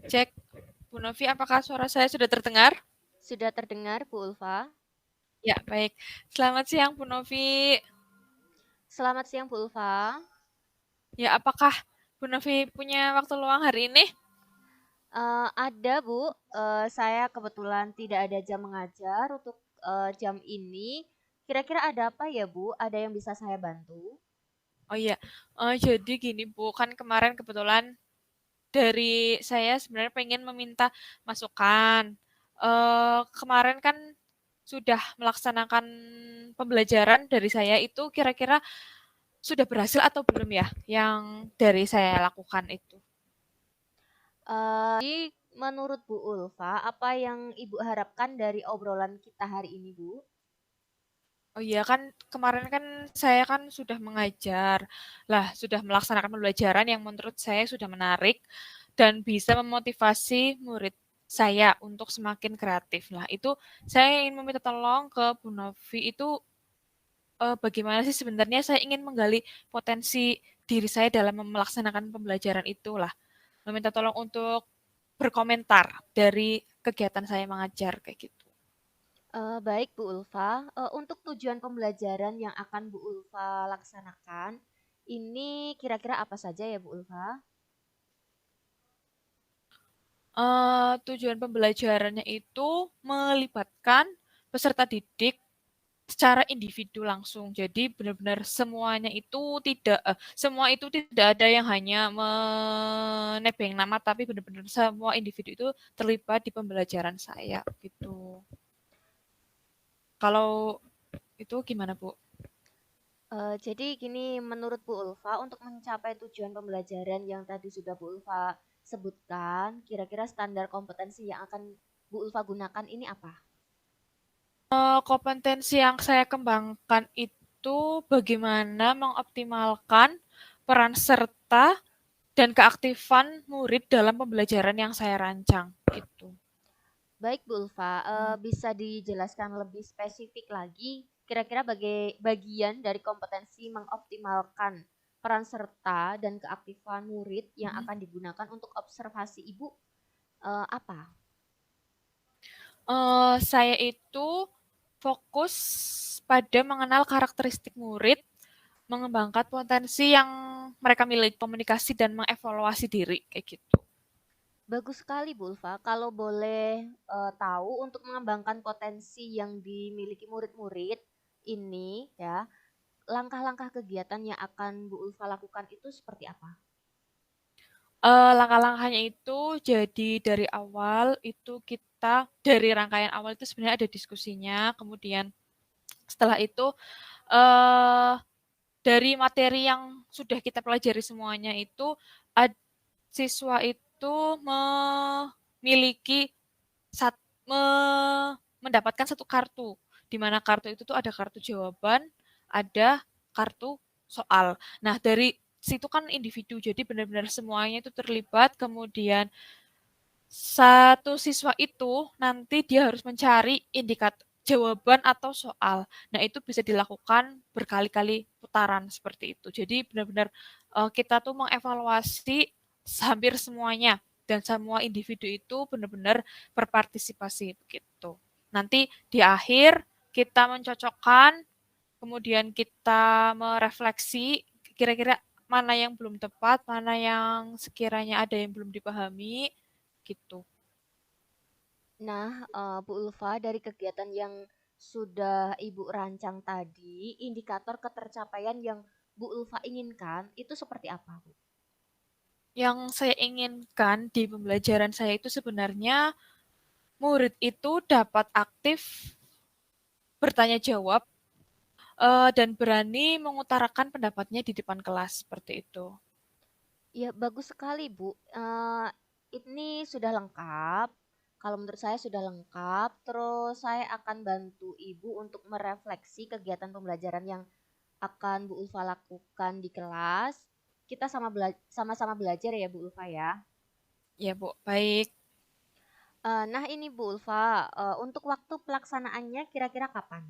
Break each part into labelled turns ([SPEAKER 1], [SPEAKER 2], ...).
[SPEAKER 1] Cek, Bu Novi, apakah suara saya sudah terdengar?
[SPEAKER 2] Sudah terdengar, Bu Ulfa?
[SPEAKER 1] Ya, baik. Selamat siang, Bu Novi.
[SPEAKER 2] Selamat siang, Bu Ulfa.
[SPEAKER 1] Ya, apakah Bu Novi punya waktu luang hari ini?
[SPEAKER 2] Ada, Bu. Saya kebetulan tidak ada jam mengajar untuk jam ini. Kira-kira ada apa ya, Bu? Ada yang bisa saya bantu?
[SPEAKER 1] Oh iya, jadi gini Bu, kan kemarin kebetulan dari saya sebenarnya pengen meminta masukan. Kemarin kan sudah melaksanakan pembelajaran dari saya itu kira-kira sudah berhasil atau belum ya yang dari saya lakukan itu?
[SPEAKER 2] Jadi, menurut Bu Ulfa, apa yang Ibu harapkan dari obrolan kita hari ini, Bu?
[SPEAKER 1] Oh iya kan kemarin kan saya kan sudah mengajar. Lah, sudah melaksanakan pembelajaran yang menurut saya sudah menarik dan bisa memotivasi murid saya untuk semakin kreatif. Lah, itu saya ingin meminta tolong ke Bu Novi itu bagaimana sih sebenarnya saya ingin menggali potensi diri saya dalam melaksanakan pembelajaran itulah. Meminta tolong untuk berkomentar dari kegiatan saya mengajar kayak gitu.
[SPEAKER 2] Baik, Bu Ulfa. Untuk tujuan pembelajaran yang akan Bu Ulfa laksanakan, ini kira-kira apa saja ya, Bu Ulfa?
[SPEAKER 1] Tujuan pembelajarannya itu melibatkan peserta didik secara individu langsung. Jadi benar-benar semuanya itu semua itu tidak ada yang hanya menebeng nama, tapi benar-benar semua individu itu terlibat di pembelajaran saya gitu. Kalau itu gimana, Bu?
[SPEAKER 2] Jadi gini, menurut Bu Ulfa, untuk mencapai tujuan pembelajaran yang tadi sudah Bu Ulfa sebutkan, kira-kira standar kompetensi yang akan Bu Ulfa gunakan ini apa?
[SPEAKER 1] Kompetensi yang saya kembangkan itu bagaimana mengoptimalkan peran serta dan keaktifan murid dalam pembelajaran yang saya rancang gitu.
[SPEAKER 2] Baik Bu Ulfa, bisa dijelaskan lebih spesifik lagi, kira-kira bagian dari kompetensi mengoptimalkan peran serta dan keaktifan murid yang
[SPEAKER 1] Mhm.
[SPEAKER 2] akan digunakan untuk observasi Ibu apa?
[SPEAKER 1] Saya itu fokus pada mengenal karakteristik murid, mengembangkan potensi yang mereka miliki, komunikasi dan mengevaluasi diri kayak gitu.
[SPEAKER 2] Bagus sekali Bu Ulfa. Kalau boleh tahu untuk mengembangkan potensi yang dimiliki murid-murid ini ya, langkah-langkah kegiatan yang akan Bu Ulfa lakukan itu seperti apa?
[SPEAKER 1] Langkah-langkahnya itu jadi dari rangkaian awal itu sebenarnya ada diskusinya, kemudian setelah itu eh, dari materi yang sudah kita pelajari semuanya itu siswa itu memiliki sat, me, mendapatkan satu kartu, di mana kartu itu tuh ada kartu jawaban, ada kartu soal. Nah, dari situ kan individu, jadi benar-benar semuanya itu terlibat, kemudian satu siswa itu nanti dia harus mencari indikator jawaban atau soal. Nah, itu bisa dilakukan berkali-kali putaran seperti itu. Jadi benar-benar kita tuh mengevaluasi hampir semuanya dan semua individu itu benar-benar berpartisipasi begitu. Nanti di akhir kita mencocokkan, kemudian kita merefleksi kira-kira mana yang belum tepat, mana yang sekiranya ada yang belum dipahami gitu.
[SPEAKER 2] Nah, Bu Ulfa, dari kegiatan yang sudah Ibu rancang tadi, indikator ketercapaian yang Bu Ulfa inginkan itu seperti apa, Bu?
[SPEAKER 1] Yang saya inginkan di pembelajaran saya itu sebenarnya murid itu dapat aktif bertanya jawab dan berani mengutarakan pendapatnya di depan kelas seperti itu.
[SPEAKER 2] Ya, bagus sekali, Bu. Ini sudah lengkap. Kalau menurut saya sudah lengkap. Terus saya akan bantu Ibu untuk merefleksi kegiatan pembelajaran yang akan Bu Ulfa lakukan di kelas. Kita sama-sama belajar ya, Bu Ulfa ya.
[SPEAKER 1] Ya Bu, baik.
[SPEAKER 2] Nah ini Bu Ulfa, untuk waktu pelaksanaannya kira-kira kapan?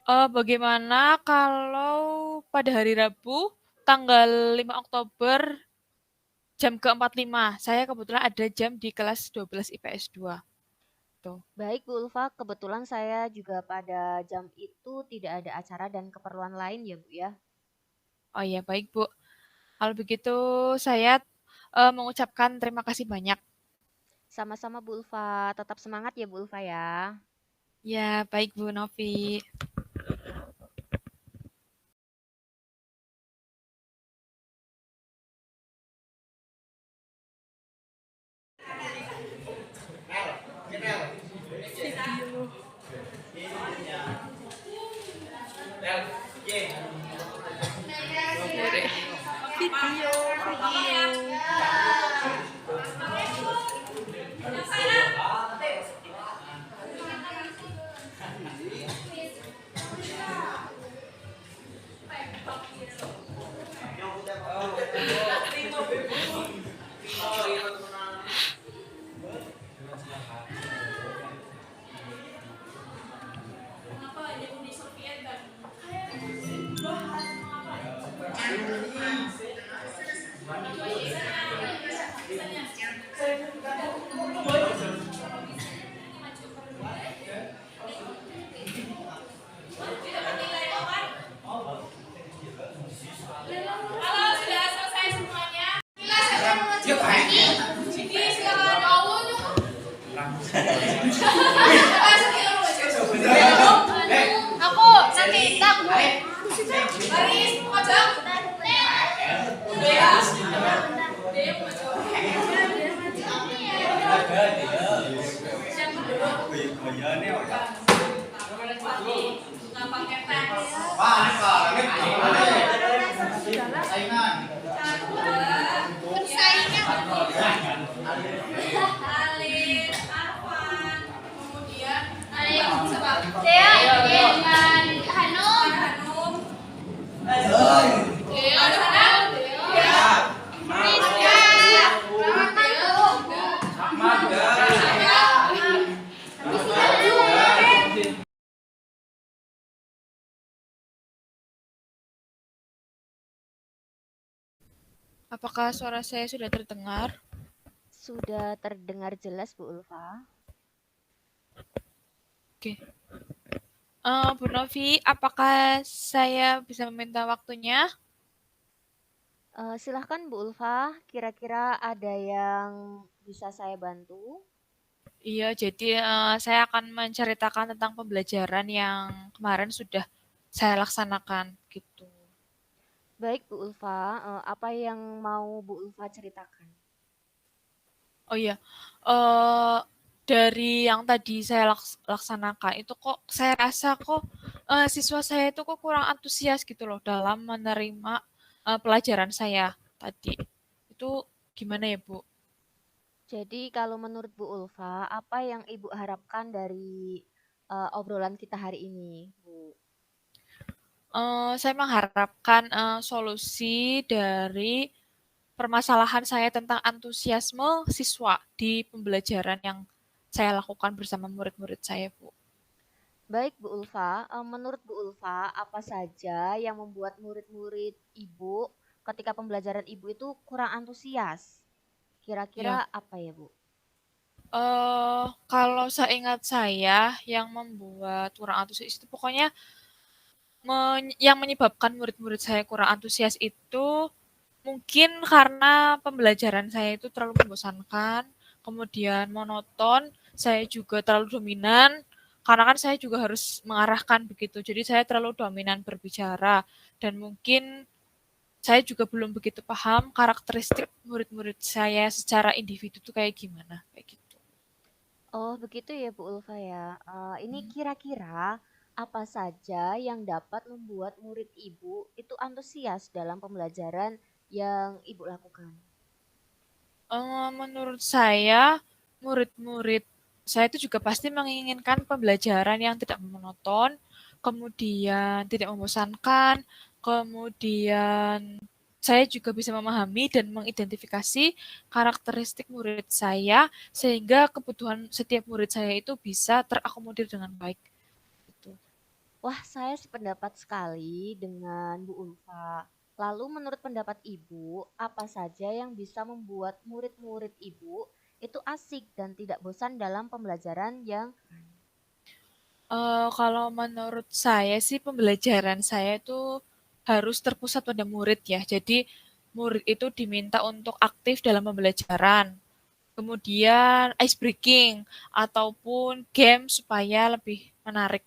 [SPEAKER 1] Bagaimana kalau pada hari Rabu tanggal 5 Oktober jam ke-45. Saya kebetulan ada jam di kelas 12 IPS 2. Tuh.
[SPEAKER 2] Baik Bu Ulfa, kebetulan saya juga pada jam itu tidak ada acara dan keperluan lain ya Bu ya.
[SPEAKER 1] Oh iya, baik Bu. Kalau begitu saya mengucapkan terima kasih banyak.
[SPEAKER 2] Sama-sama Bu Ulfa, tetap semangat ya Bu Ulfa ya.
[SPEAKER 1] Ya, baik Bu Novi.
[SPEAKER 3] Aku nanti tak baris pojok. Alin, Arfan, kemudian ada yang siapa? Dea dengan Hanum. Dea ada Hanum. Dea. Rizka.
[SPEAKER 1] Apakah suara saya sudah terdengar?
[SPEAKER 2] Sudah terdengar jelas Bu Ulfa.
[SPEAKER 1] Oke. Bu Novi, apakah saya bisa meminta waktunya?
[SPEAKER 2] Silahkan Bu Ulfa, kira-kira ada yang bisa saya bantu?
[SPEAKER 1] Iya, jadi saya akan menceritakan tentang pembelajaran yang kemarin sudah saya laksanakan gitu.
[SPEAKER 2] Baik Bu Ulfa, apa yang mau Bu Ulfa ceritakan?
[SPEAKER 1] Oh iya, eh dari yang tadi saya laksanakan itu kok saya rasa kok siswa saya itu kok kurang antusias gitu loh dalam menerima pelajaran saya tadi. Itu gimana ya, Bu?
[SPEAKER 2] Jadi kalau menurut Bu Ulfa, apa yang Ibu harapkan dari obrolan kita hari ini, Bu?
[SPEAKER 1] Saya mengharapkan solusi dari permasalahan saya tentang antusiasme siswa di pembelajaran yang saya lakukan bersama murid-murid saya, Bu.
[SPEAKER 2] Baik Bu Ulfa, menurut Bu Ulfa, apa saja yang membuat murid-murid Ibu ketika pembelajaran Ibu itu kurang antusias? Kira-kira
[SPEAKER 1] Ya,
[SPEAKER 2] apa ya Bu?
[SPEAKER 1] kalau seingat saya yang membuat kurang antusias itu pokoknya yang menyebabkan murid-murid saya kurang antusias itu mungkin karena pembelajaran saya itu terlalu membosankan, kemudian monoton, saya juga terlalu dominan, karena kan saya juga harus mengarahkan begitu. Jadi saya terlalu dominan berbicara dan mungkin saya juga belum begitu paham karakteristik murid-murid saya secara individu itu kayak gimana, kayak gitu.
[SPEAKER 2] Oh begitu ya Bu Ulfa ya. Ini kira-kira apa saja yang dapat membuat murid Ibu itu antusias dalam pembelajaran yang Ibu lakukan?
[SPEAKER 1] Menurut saya, murid-murid saya itu juga pasti menginginkan pembelajaran yang tidak monoton, kemudian tidak membosankan, kemudian saya juga bisa memahami dan mengidentifikasi karakteristik murid saya sehingga kebutuhan setiap murid saya itu bisa terakomodir dengan baik. Gitu.
[SPEAKER 2] Wah, saya sependapat sekali dengan Bu Ulfa. Lalu menurut pendapat Ibu, apa saja yang bisa membuat murid-murid Ibu itu asik dan tidak bosan dalam pembelajaran yang
[SPEAKER 1] Kalau menurut saya sih pembelajaran saya itu harus terpusat pada murid ya. Jadi murid itu diminta untuk aktif dalam pembelajaran. Kemudian ice breaking ataupun game supaya lebih menarik.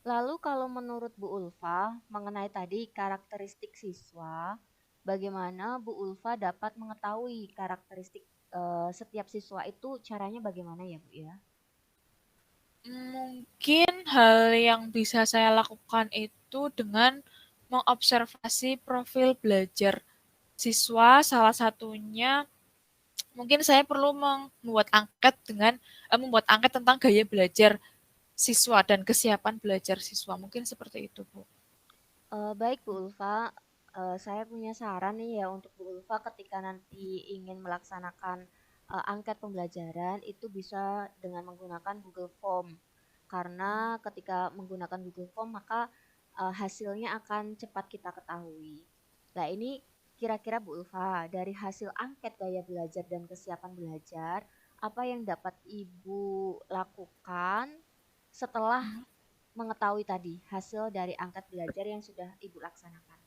[SPEAKER 2] lalu kalau menurut Bu Ulfa mengenai tadi karakteristik siswa, bagaimana Bu Ulfa dapat mengetahui karakteristik setiap siswa itu caranya bagaimana ya Bu ya?
[SPEAKER 1] Mungkin hal yang bisa saya lakukan itu dengan mengobservasi profil belajar siswa, salah satunya mungkin saya perlu membuat angket tentang gaya belajar siswa dan kesiapan belajar siswa, mungkin seperti itu, Bu.
[SPEAKER 2] Baik Bu Ulfa, saya punya saran nih ya untuk Bu Ulfa ketika nanti ingin melaksanakan angket pembelajaran itu bisa dengan menggunakan Google Form. Karena ketika menggunakan Google Form maka hasilnya akan cepat kita ketahui. Nah ini kira-kira Bu Ulfa dari hasil angket gaya belajar dan kesiapan belajar, apa yang dapat Ibu lakukan setelah mengetahui tadi hasil dari angkat belajar yang sudah Ibu laksanakan.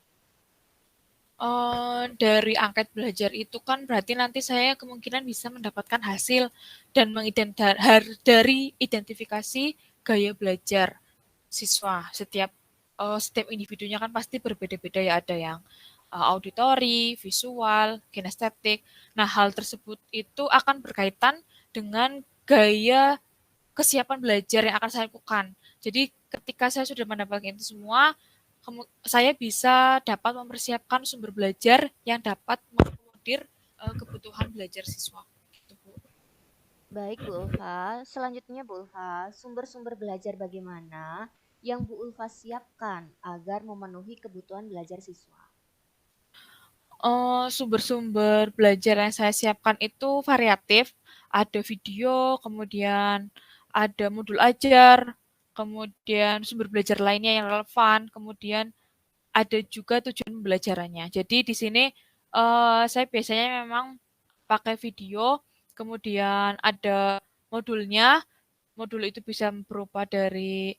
[SPEAKER 1] Dari angket belajar itu kan berarti nanti saya kemungkinan bisa mendapatkan hasil dan dari identifikasi gaya belajar siswa. Setiap individunya kan pasti berbeda-beda ya, ada yang auditori, visual, kinestetik. Nah, hal tersebut itu akan berkaitan dengan gaya kesiapan belajar yang akan saya lakukan. Jadi ketika saya sudah mendapatkan itu semua, saya bisa dapat mempersiapkan sumber belajar yang dapat mengakomodir kebutuhan belajar siswa. Gitu, Bu.
[SPEAKER 2] Baik Bu Ulfa, selanjutnya Bu Ulfa, sumber-sumber belajar bagaimana yang Bu Ulfa siapkan agar memenuhi kebutuhan belajar siswa?
[SPEAKER 1] Sumber-sumber belajar yang saya siapkan itu variatif, ada video, kemudian ada modul ajar, kemudian sumber belajar lainnya yang relevan, kemudian ada juga tujuan pembelajarannya. Jadi di sini saya biasanya memang pakai video, kemudian ada modulnya. Modul itu bisa berupa dari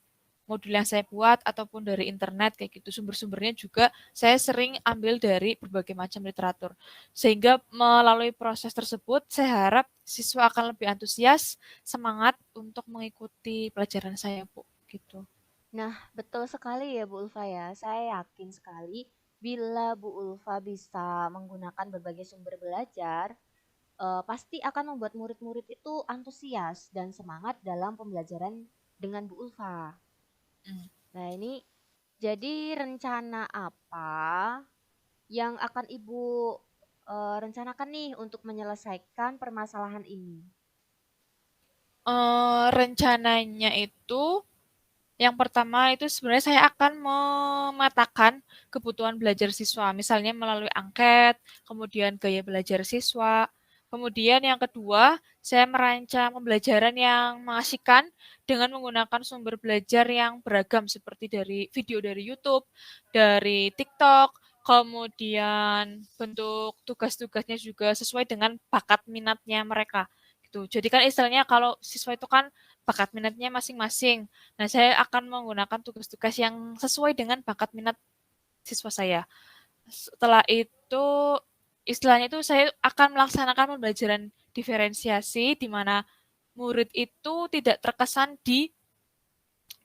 [SPEAKER 1] modul yang saya buat ataupun dari internet kayak gitu. Sumber-sumbernya juga saya sering ambil dari berbagai macam literatur. Sehingga melalui proses tersebut saya harap siswa akan lebih antusias, semangat untuk mengikuti pelajaran saya, Bu. Gitu.
[SPEAKER 2] Nah, betul sekali ya Bu Ulfa ya. Saya yakin sekali bila Bu Ulfa bisa menggunakan berbagai sumber belajar, pasti akan membuat murid-murid itu antusias dan semangat dalam pembelajaran dengan Bu Ulfa.
[SPEAKER 1] Hmm.
[SPEAKER 2] Nah, ini jadi rencana apa yang akan Ibu rencanakan nih untuk menyelesaikan permasalahan ini?
[SPEAKER 1] Rencananya itu yang pertama itu sebenarnya saya akan memetakan kebutuhan belajar siswa, misalnya melalui angket, kemudian gaya belajar siswa. Kemudian yang kedua, saya merancang pembelajaran yang mengasihkan dengan menggunakan sumber belajar yang beragam seperti dari video dari YouTube, dari TikTok, kemudian bentuk tugas-tugasnya juga sesuai dengan bakat minatnya mereka. Gitu. Jadi kan istilahnya kalau siswa itu kan bakat minatnya masing-masing. Nah, saya akan menggunakan tugas-tugas yang sesuai dengan bakat minat siswa saya. Setelah itu, istilahnya itu saya akan melaksanakan pembelajaran diferensiasi di mana murid itu tidak terkesan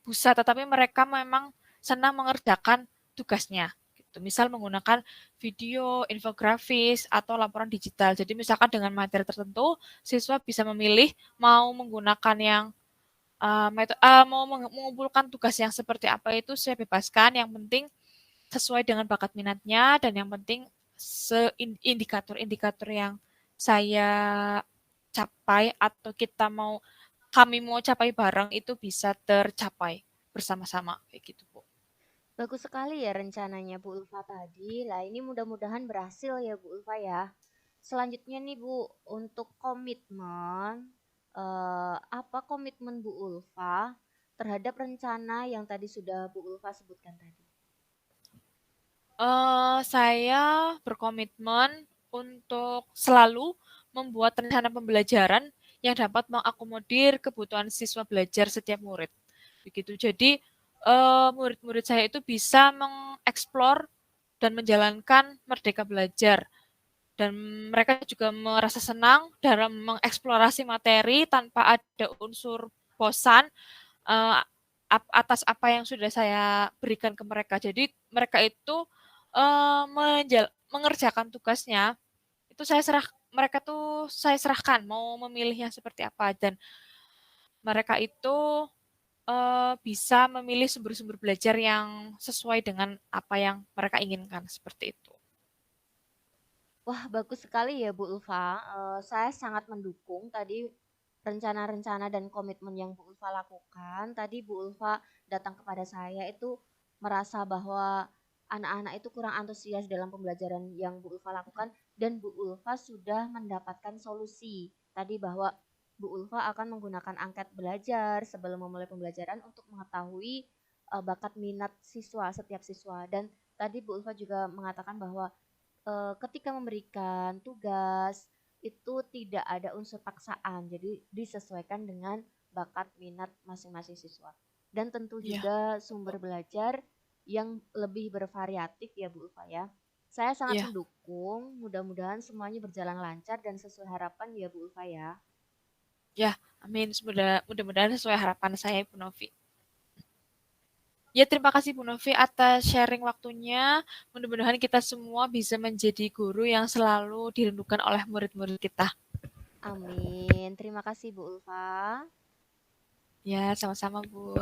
[SPEAKER 1] busa, tetapi mereka memang senang mengerjakan tugasnya. Gitu. Misal menggunakan video, infografis, atau laporan digital. Jadi misalkan dengan materi tertentu, siswa bisa memilih mau menggunakan yang mau mengumpulkan tugas yang seperti apa itu saya bebaskan, yang penting sesuai dengan bakat minatnya dan yang penting indikator-indikator yang saya capai atau kami mau capai bareng itu bisa tercapai bersama-sama kayak gitu, Bu.
[SPEAKER 2] Bagus sekali ya rencananya Bu Ulfa tadi. Lah ini mudah-mudahan berhasil ya Bu Ulfa ya. Selanjutnya nih Bu, untuk komitmen, apa komitmen Bu Ulfa terhadap rencana yang tadi sudah Bu Ulfa sebutkan tadi?
[SPEAKER 1] Saya berkomitmen untuk selalu membuat rencana pembelajaran yang dapat mengakomodir kebutuhan siswa belajar setiap murid, begitu. Jadi, murid-murid saya itu bisa mengeksplor dan menjalankan merdeka belajar, dan mereka juga merasa senang dalam mengeksplorasi materi tanpa ada unsur bosan, eee, atas apa yang sudah saya berikan ke mereka. Jadi mereka itu, mengerjakan tugasnya, itu mereka tuh saya serahkan mau memilihnya seperti apa, dan mereka itu, bisa memilih sumber-sumber belajar yang sesuai dengan apa yang mereka inginkan, seperti itu.
[SPEAKER 2] Wah, bagus sekali ya Bu Ulfa. Saya sangat mendukung tadi rencana-rencana dan komitmen yang Bu Ulfa lakukan. Tadi Bu Ulfa datang kepada saya itu merasa bahwa anak-anak itu kurang antusias dalam pembelajaran yang Bu Ulfa lakukan dan Bu Ulfa sudah mendapatkan solusi. Tadi bahwa Bu Ulfa akan menggunakan angket belajar sebelum memulai pembelajaran untuk mengetahui bakat minat siswa, setiap siswa. Dan tadi Bu Ulfa juga mengatakan bahwa ketika memberikan tugas itu tidak ada unsur paksaan, jadi disesuaikan dengan bakat minat masing-masing siswa. Dan tentu
[SPEAKER 1] Iya,
[SPEAKER 2] juga sumber belajar yang lebih bervariatif ya Bu Ulfa ya. Saya sangat
[SPEAKER 1] iya,
[SPEAKER 2] mendukung, mudah-mudahan semuanya berjalan lancar dan sesuai harapan ya Bu Ulfa ya.
[SPEAKER 1] iya, amin. Mudah-mudahan sesuai harapan saya, Bu Novi. Ya, terima kasih Bu Novi atas sharing waktunya. Mudah-mudahan kita semua bisa menjadi guru yang selalu dirindukan oleh murid-murid kita.
[SPEAKER 2] Amin. Terima kasih Bu Ulfa.
[SPEAKER 1] Ya, sama-sama Bu.